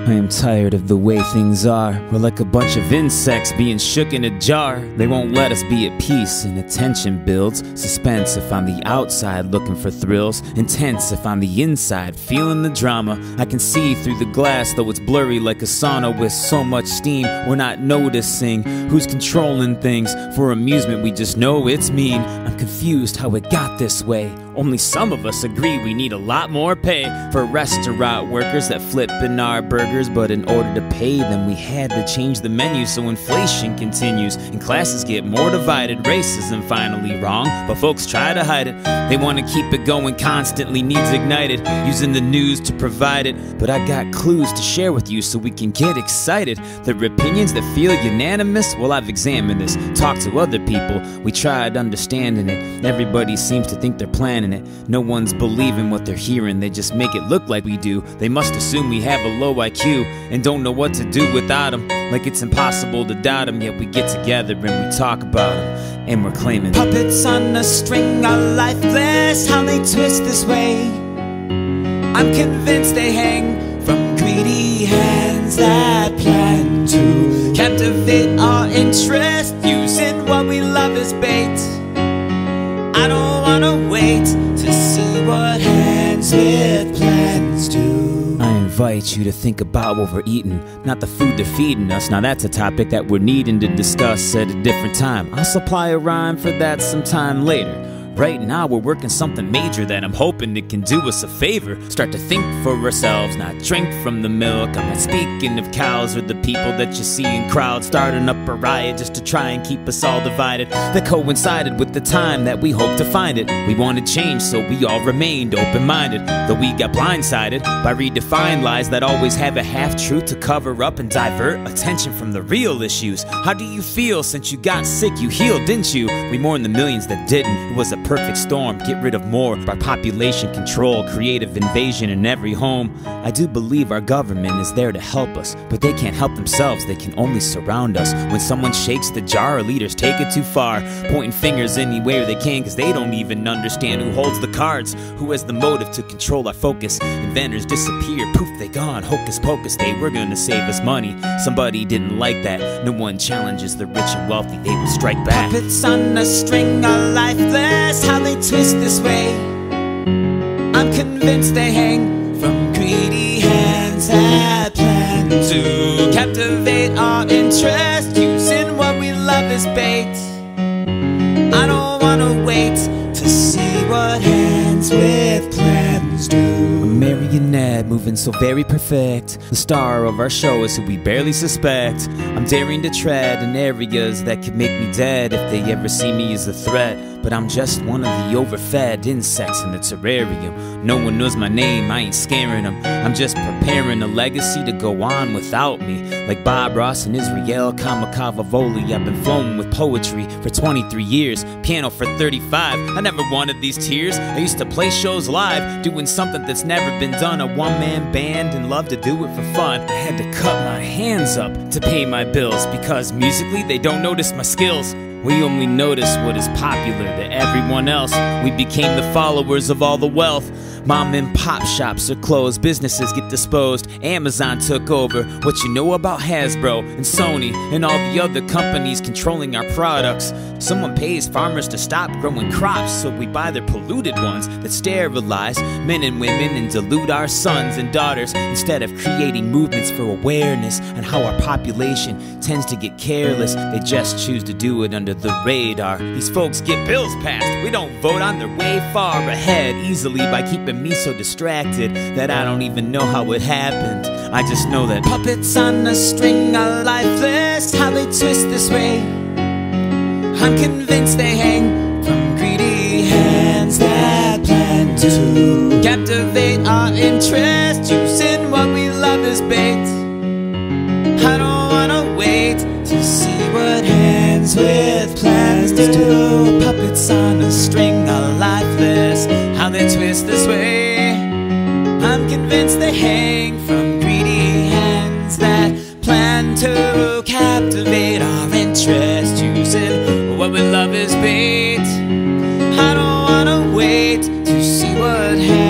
I am tired of the way things are. We're like a bunch of insects being shook in a jar. They won't let us be at peace, and attention builds. Suspense if I'm the outside looking for thrills. Intense if I'm the inside feeling the drama. I can see through the glass though it's blurry like a sauna with so much steam. We're not noticing who's controlling things. For amusement we just know it's mean. I'm confused how it got this way. Only some of us agree we need a lot more pay for restaurant workers that flip in our burgers. But in order to pay them, we had to change the menu, so inflation continues and classes get more divided. Racism finally wrong, but folks try to hide it. They want to keep it going constantly, needs ignited, using the news to provide it. But I got clues to share with you so we can get excited. There are opinions that feel unanimous. Well, I've examined this, talked to other people. We tried understanding it. Everybody seems to think they're planning it. No one's believing what they're hearing. They just make it look like we do. They must assume we have a low IQ and don't know what to do without them. Like it's impossible to doubt them. Yet we get together and we talk about them, and we're claiming puppets on a string are lifeless. How they twist this way, I'm convinced they hang from greedy hands that plan to captivate our interest, using what we love as bait. I don't wanna wait to see what hands with plans do. I invite you to think about what we're eating, not the food they're feeding us. Now that's a topic that we're needing to discuss at a different time. I'll supply a rhyme for that sometime later. Right now we're working something major that I'm hoping it can do us a favor. Start to think for ourselves, not drink from the milk. I'm not speaking of cows or the people that you see in crowds starting up a riot just to try and keep us all divided. That coincided with the time that we hoped to find it. We wanted change, so we all remained open-minded, though we got blindsided by redefined lies that always have a half-truth to cover up and divert attention from the real issues. How do you feel since you got sick? You healed, didn't you? We mourn the millions that didn't. It was a perfect storm, get rid of more by population control, creative invasion in every home. I do believe our government is there to help us, but they can't help themselves, they can only surround us. When someone shakes the jar, our leaders take it too far, pointing fingers anywhere they can, cause they don't even understand who holds the cards, who has the motive to control our focus. Inventors disappear, poof, they gone, hocus pocus, they were gonna save us money. Somebody didn't like that, no one challenges the rich and wealthy, they will strike back. Puppets on a string are lifeless. How they twist this way, I'm convinced they hang from greedy hands that plan to captivate our interest, using what we love as bait. I don't wanna wait to see what hands with plans do. A marionette moving so very perfect. The star of our show is who we barely suspect. I'm daring to tread in areas that could make me dead if they ever see me as a threat. But I'm just one of the overfed insects in the terrarium. No one knows my name, I ain't scaring them. I'm just preparing a legacy to go on without me. Like Bob Ross and Israel Kamikavavoli, I've been flowing with poetry for 23 years. Piano for 35, I never wanted these tears. I used to play shows live, doing something that's never been done. A one-man band and love to do it for fun. I had to cut my hands up to pay my bills, because musically they don't notice my skills. We only notice what is popular to everyone else. We became the followers of all the wealth. Mom and pop shops are closed, businesses get disposed. Amazon took over. What you know about Hasbro and Sony and all the other companies controlling our products? Someone pays farmers to stop growing crops, so we buy their polluted ones that sterilize men and women and dilute our sons and daughters, instead of creating movements for awareness on how our population tends to get careless. They just choose to do it under the radar. These folks get bills passed, we don't vote on their way far ahead easily by keeping me so distracted that I don't even know how it happened. I just know that puppets on a string are lifeless. How they twist this way, I'm convinced they hang from greedy hands that plan to captivate our interest, using what we love as bait. I don't wanna wait to see what hands with plans do. Puppets on a string are lifeless. How they twist this way, I'm convinced they hang from greedy hands that see what happens.